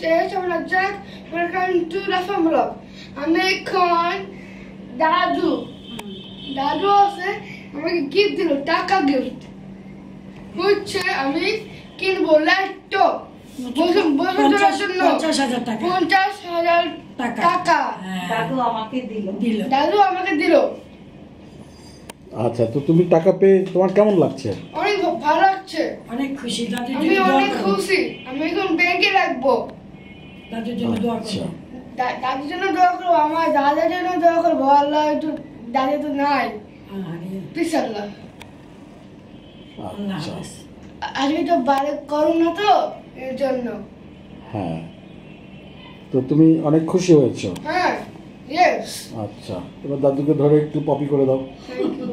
শেষ আমরা যাক ওয়েলকাম টু রাফা ব্লগ। আমি এখন দাদু আছে আমাকে গিফট দিল, টাকা গিফট হচ্ছে আমি কিনবো ল্যাপটপ বসে জন্য 50,000 টাকা। 50,000 টাকা দাদু আমাকে দিল। আচ্ছা, তো তুমি টাকা পেয়ে তোমার কেমন লাগছে? অনেক ভালো লাগছে, অনেক খুশি। আমি অনেক খুশি। আমি এখন ব্যাংকে রাখবো। দাদুর জন্য দোয়া আচ্ছা, করো। দাদির জন্য দোয়া করবো, আমার দাদার জন্য দোয়া করবো। আল্লাহ একটু দাদি তো নাই, ইনশাআল্লাহ। আল্লাহ আচ্ছা, হাফেজ। আজকে তো বাইরে করোনা তো, এর জন্য। হ্যাঁ, তো তুমি অনেক খুশি হয়েছো? হ্যাঁ, ইয়েস। আচ্ছা, এবার দাদুকে ধরে একটু পপি করে দাও। Thank you.